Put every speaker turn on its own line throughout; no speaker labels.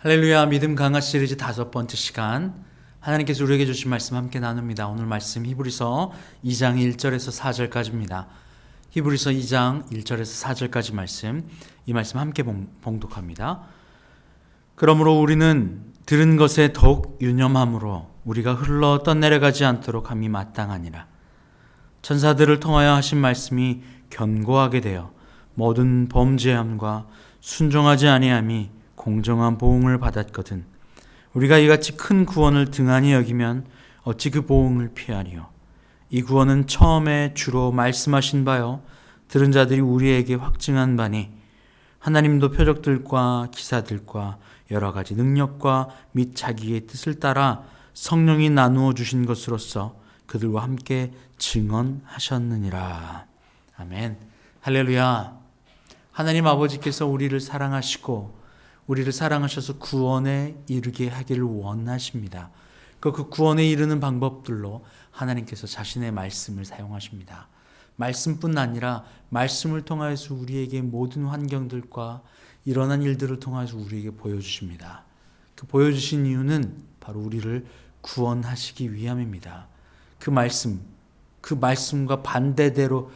할렐루야. 믿음 강화 시리즈 5번째 시간, 하나님께서 우리에게 주신 말씀 함께 나눕니다. 오늘 말씀 히브리서 2장 1절에서 4절까지입니다. 히브리서 2장 1절에서 4절까지 말씀, 이 말씀 함께 봉독합니다. 그러므로 우리는 들은 것에 더욱 유념함으로 우리가 흘러 떠내려가지 않도록 함이 마땅하니라. 천사들을 통하여 하신 말씀이 견고하게 되어 모든 범죄함과 순종하지 아니함이 공정한 보응을 받았거든. 우리가 이같이 큰 구원을 등한히 여기면 어찌 그 보응을 피하리요. 이 구원은 처음에 주로 말씀하신 바요 들은 자들이 우리에게 확증한 바니 하나님도 표적들과 기사들과 여러 가지 능력과 및 자기의 뜻을 따라 성령이 나누어 주신 것으로서 그들과 함께 증언하셨느니라. 아멘. 할렐루야. 하나님 아버지께서 우리를 사랑하시고 우리를 사랑하셔서 구원에 이르게 하기를 원하십니다. 그 구원에 이르는 방법들로 하나님께서 자신의 말씀을 사용하십니다. 말씀뿐 아니라 말씀을 통하여서 우리에게 모든 환경들과 일어난 일들을 통해서 우리에게 보여주십니다. 그 보여주신 이유는 바로 우리를 구원하시기 위함입니다. 그 말씀과 반대로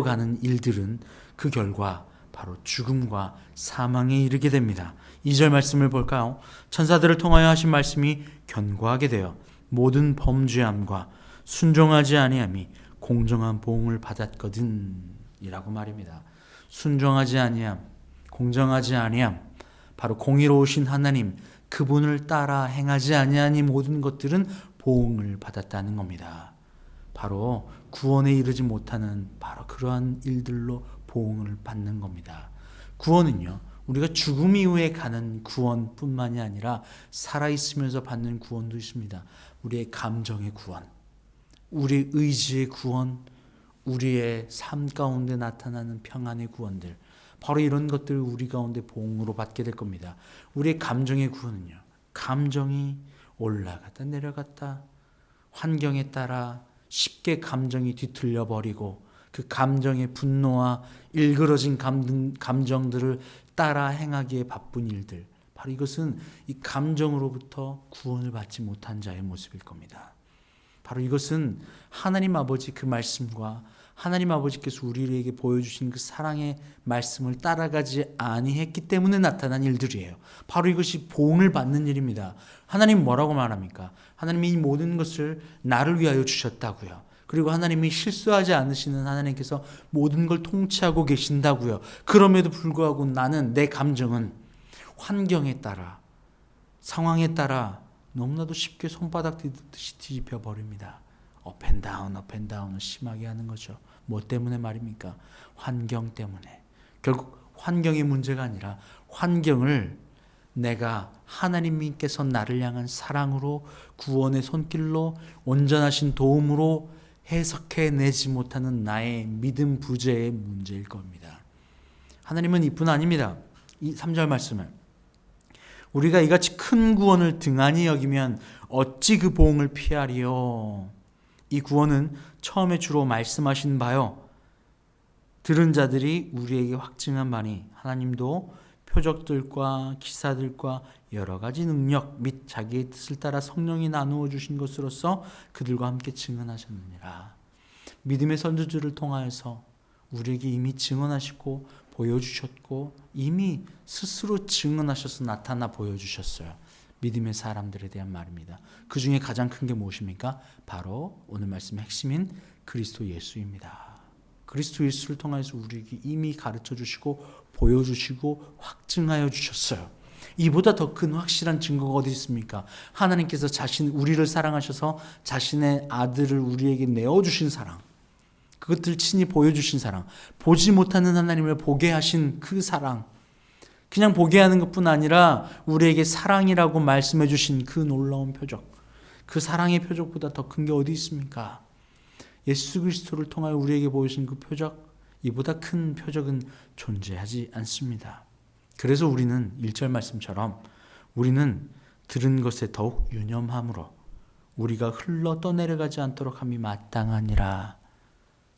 가는 일들은 그 결과 바로 죽음과 사망에 이르게 됩니다. 2절 말씀을 볼까요? 천사들을 통하여 하신 말씀이 견고하게 되어 모든 범죄함과 순종하지 아니함이 공정한 보응을 받았거든 이라고 말입니다. 순종하지 아니함, 공정하지 아니함, 바로 공의로우신 하나님, 그분을 따라 행하지 아니하니 모든 것들은 보응을 받았다는 겁니다. 바로 구원에 이르지 못하는 바로 그러한 일들로 보응을 받는 겁니다. 구원은요, 우리가 죽음 이후에 가는 구원뿐만이 아니라 살아있으면서 받는 구원도 있습니다. 우리의 감정의 구원, 우리 의지의 구원, 우리의 삶 가운데 나타나는 평안의 구원들, 바로 이런 것들을 우리 가운데 보응으로 받게 될 겁니다. 우리의 감정의 구원은요, 감정이 올라갔다 내려갔다 환경에 따라 쉽게 감정이 뒤틀려 버리고 그 감정의 분노와 일그러진 감정들을 따라 행하기에 바쁜 일들, 바로 이것은 이 감정으로부터 구원을 받지 못한 자의 모습일 겁니다. 바로 이것은 하나님 아버지 그 말씀과 하나님 아버지께서 우리에게 보여주신 그 사랑의 말씀을 따라가지 아니했기 때문에 나타난 일들이에요. 바로 이것이 보응을 받는 일입니다. 하나님 뭐라고 말합니까? 하나님이 이 모든 것을 나를 위하여 주셨다고요. 그리고 하나님이 실수하지 않으시는 하나님께서 모든 걸 통치하고 계신다고요. 그럼에도 불구하고 나는, 내 감정은 환경에 따라, 상황에 따라 너무나도 쉽게 손바닥 뒤집듯이 뒤집혀 버립니다. 업앤다운을 심하게 하는 거죠. 뭐 때문에 말입니까? 환경 때문에. 결국 환경의 문제가 아니라 환경을 내가 하나님께서 나를 향한 사랑으로, 구원의 손길로, 온전하신 도움으로 해석해내지 못하는 나의 믿음 부재의 문제일 겁니다. 하나님은 이뿐 아닙니다. 이 3절 말씀은 우리가 이같이 큰 구원을 등한히 여기면 어찌 그 보응을 피하리요. 이 구원은 처음에 주로 말씀하신 바요 들은 자들이 우리에게 확증한 바니 하나님도 표적들과 기사들과 여러 가지 능력 및 자기의 뜻을 따라 성령이 나누어 주신 것으로서 그들과 함께 증언하셨느니라. 믿음의 선지자를 통하여서 우리에게 이미 증언하시고 보여주셨고 이미 스스로 증언하셔서 나타나 보여주셨어요. 믿음의 사람들에 대한 말입니다. 그 중에 가장 큰 게 무엇입니까? 바로 오늘 말씀의 핵심인 그리스도 예수입니다. 그리스도 예수를 통해서 우리에게 이미 가르쳐 주시고 보여주시고 확증하여 주셨어요. 이보다 더 큰 확실한 증거가 어디 있습니까? 하나님께서 우리를 사랑하셔서 자신의 아들을 우리에게 내어주신 사랑, 그것들 친히 보여주신 사랑, 보지 못하는 하나님을 보게 하신 그 사랑, 그냥 보게 하는 것뿐 아니라 우리에게 사랑이라고 말씀해 주신 그 놀라운 표적, 그 사랑의 표적보다 더 큰 게 어디 있습니까? 예수 그리스도를 통하여 우리에게 보여주신 그 표적, 이보다 큰 표적은 존재하지 않습니다. 그래서 우리는 1절 말씀처럼 우리는 들은 것에 더욱 유념함으로 우리가 흘러 떠내려가지 않도록 함이 마땅하니라.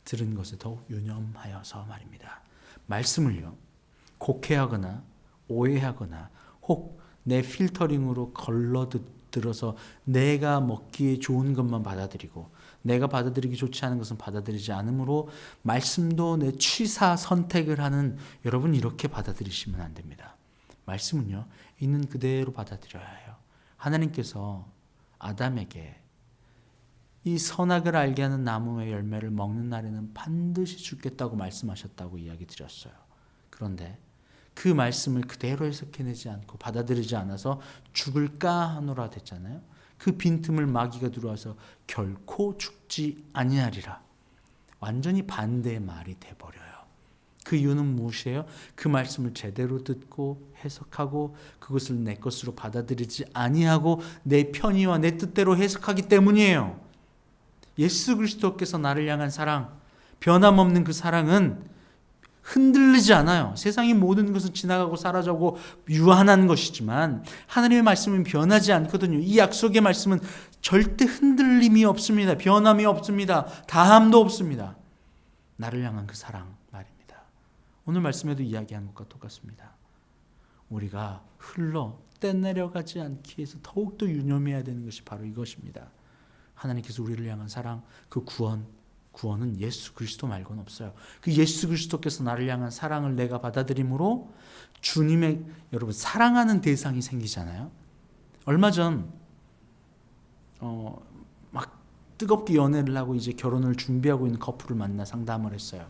들은 것에 더욱 유념하여서 말입니다. 말씀을요, 곡해하거나 오해하거나 혹 내 필터링으로 걸러들어서 내가 먹기에 좋은 것만 받아들이고 내가 받아들이기 좋지 않은 것은 받아들이지 않으므로 말씀도 내 취사 선택을 하는 여러분, 이렇게 받아들이시면 안 됩니다. 말씀은요, 있는 그대로 받아들여야 해요. 하나님께서 아담에게 이 선악을 알게 하는 나무의 열매를 먹는 날에는 반드시 죽겠다고 말씀하셨다고 이야기 드렸어요. 그런데 그 말씀을 그대로 해석해내지 않고 받아들이지 않아서 죽을까 하노라 됐잖아요. 그 빈틈을 마귀가 들어와서 결코 죽지 아니하리라. 완전히 반대의 말이 돼버려요. 그 이유는 무엇이에요? 그 말씀을 제대로 듣고 해석하고 그것을 내 것으로 받아들이지 아니하고 내 편의와 내 뜻대로 해석하기 때문이에요. 예수 그리스도께서 나를 향한 사랑, 변함없는 그 사랑은 흔들리지 않아요. 세상의 모든 것은 지나가고 사라져고 유한한 것이지만 하나님의 말씀은 변하지 않거든요. 이 약속의 말씀은 절대 흔들림이 없습니다. 변함이 없습니다. 다함도 없습니다. 나를 향한 그 사랑 말입니다. 오늘 말씀에도 이야기한 것과 똑같습니다. 우리가 흘러 떼내려가지 않기 위해서 더욱더 유념해야 되는 것이 바로 이것입니다. 하나님께서 우리를 향한 사랑, 그 구원은 예수 그리스도 말고는 없어요. 그 예수 그리스도께서 나를 향한 사랑을 내가 받아들임으로 주님의, 여러분, 사랑하는 대상이 생기잖아요. 얼마 전 막 뜨겁게 연애를 하고 이제 결혼을 준비하고 있는 커플을 만나 상담을 했어요.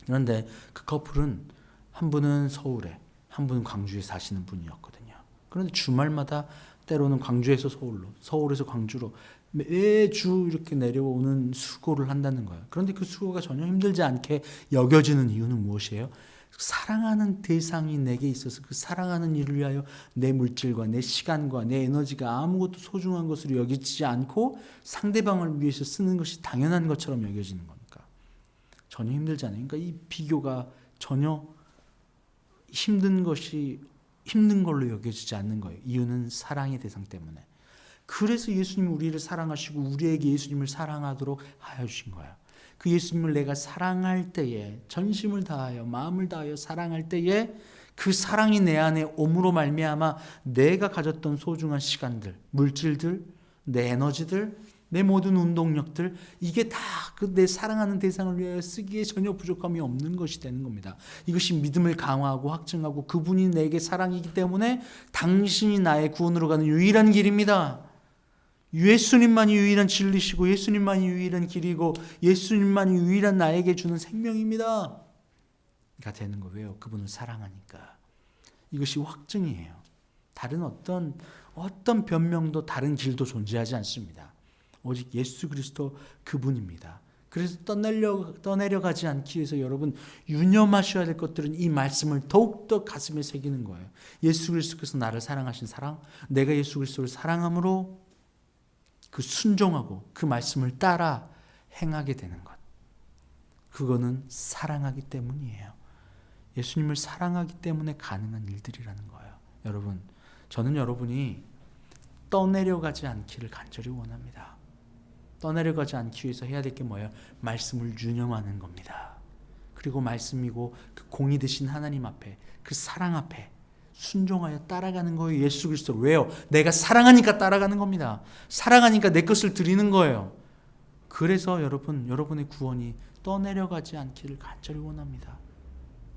그런데 그 커플은 한 분은 서울에, 한 분은 광주에 사시는 분이었거든요. 그런데 주말마다 때로는 광주에서 서울로, 서울에서 광주로 매주 이렇게 내려오는 수고를 한다는 거예요. 그런데 그 수고가 전혀 힘들지 않게 여겨지는 이유는 무엇이에요? 사랑하는 대상이 내게 있어서 그 사랑하는 일을 위하여 내 물질과 내 시간과 내 에너지가 아무것도 소중한 것으로 여기지 않고 상대방을 위해서 쓰는 것이 당연한 것처럼 여겨지는 거니까 전혀 힘들지 않아요. 그러니까 이 비교가 전혀 힘든 것이 힘든 걸로 여겨지지 않는 거예요. 이유는 사랑의 대상 때문에. 그래서 예수님이 우리를 사랑하시고 우리에게 예수님을 사랑하도록 하여 주신 거예요. 그 예수님을 내가 사랑할 때에, 전심을 다하여 마음을 다하여 사랑할 때에 그 사랑이 내 안에 옴으로 말미암아 내가 가졌던 소중한 시간들, 물질들, 내 에너지들, 내 모든 운동력들, 이게 다 그 내 사랑하는 대상을 위하여 쓰기에 전혀 부족함이 없는 것이 되는 겁니다. 이것이 믿음을 강화하고 확증하고 그분이 내게 사랑이기 때문에 당신이 나의 구원으로 가는 유일한 길입니다. 예수님만이 유일한 진리시고 예수님만이 유일한 길이고 예수님만이 유일한 나에게 주는 생명입니다. 가 되는 거. 왜요? 그분을 사랑하니까. 이것이 확증이에요. 다른 어떤 변명도 다른 길도 존재하지 않습니다. 오직 예수 그리스도 그분입니다. 그래서 떠내려가지 않기 위해서 여러분 유념하셔야 될 것들은 이 말씀을 더욱더 가슴에 새기는 거예요. 예수 그리스도께서 나를 사랑하신 사랑, 내가 예수 그리스도를 사랑함으로 그 순종하고 그 말씀을 따라 행하게 되는 것. 그거는 사랑하기 때문이에요. 예수님을 사랑하기 때문에 가능한 일들이라는 거예요. 여러분, 저는 여러분이 떠내려가지 않기를 간절히 원합니다. 떠내려가지 않기 위해서 해야 될 게 뭐예요? 말씀을 유념하는 겁니다. 그리고 말씀이고 그 공이 되신 하나님 앞에, 그 사랑 앞에 순종하여 따라가는 거예요. 예수 그리스도를. 왜요? 내가 사랑하니까 따라가는 겁니다. 사랑하니까 내 것을 드리는 거예요. 그래서 여러분의 구원이 떠내려가지 않기를 간절히 원합니다.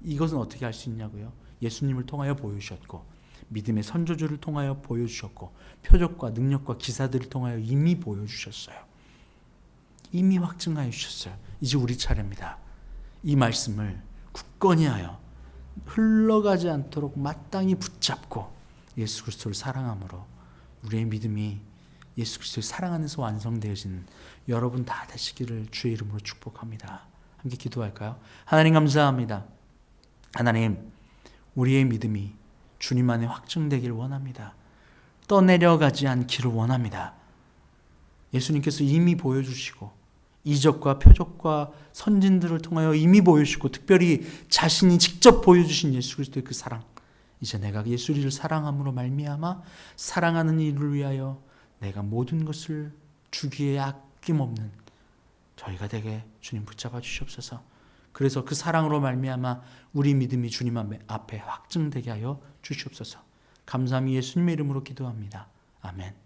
이것은 어떻게 할 수 있냐고요? 예수님을 통하여 보여주셨고 믿음의 선조주를 통하여 보여주셨고 표적과 능력과 기사들을 통하여 이미 보여주셨어요. 이미 확증하여 주셨어요. 이제 우리 차례입니다. 이 말씀을 굳건히 하여 흘러가지 않도록 마땅히 붙잡고 예수 그리스도를 사랑함으로 우리의 믿음이 예수 그리스도를 사랑 안에서 완성되어지는 여러분 다 되시기를 주의 이름으로 축복합니다. 함께 기도할까요? 하나님 감사합니다. 하나님, 우리의 믿음이 주님 안에 확증되기를 원합니다. 떠내려가지 않기를 원합니다. 예수님께서 이미 보여주시고 이적과 표적과 선진들을 통하여 이미 보여주시고 특별히 자신이 직접 보여주신 예수 그리스도의 그 사랑, 이제 내가 예수를 사랑함으로 말미암아 사랑하는 이를 위하여 내가 모든 것을 주기에 아낌없는 저희가 되게 주님 붙잡아 주시옵소서. 그래서 그 사랑으로 말미암아 우리 믿음이 주님 앞에 확증되게 하여 주시옵소서. 감사함이 예수님의 이름으로 기도합니다. 아멘.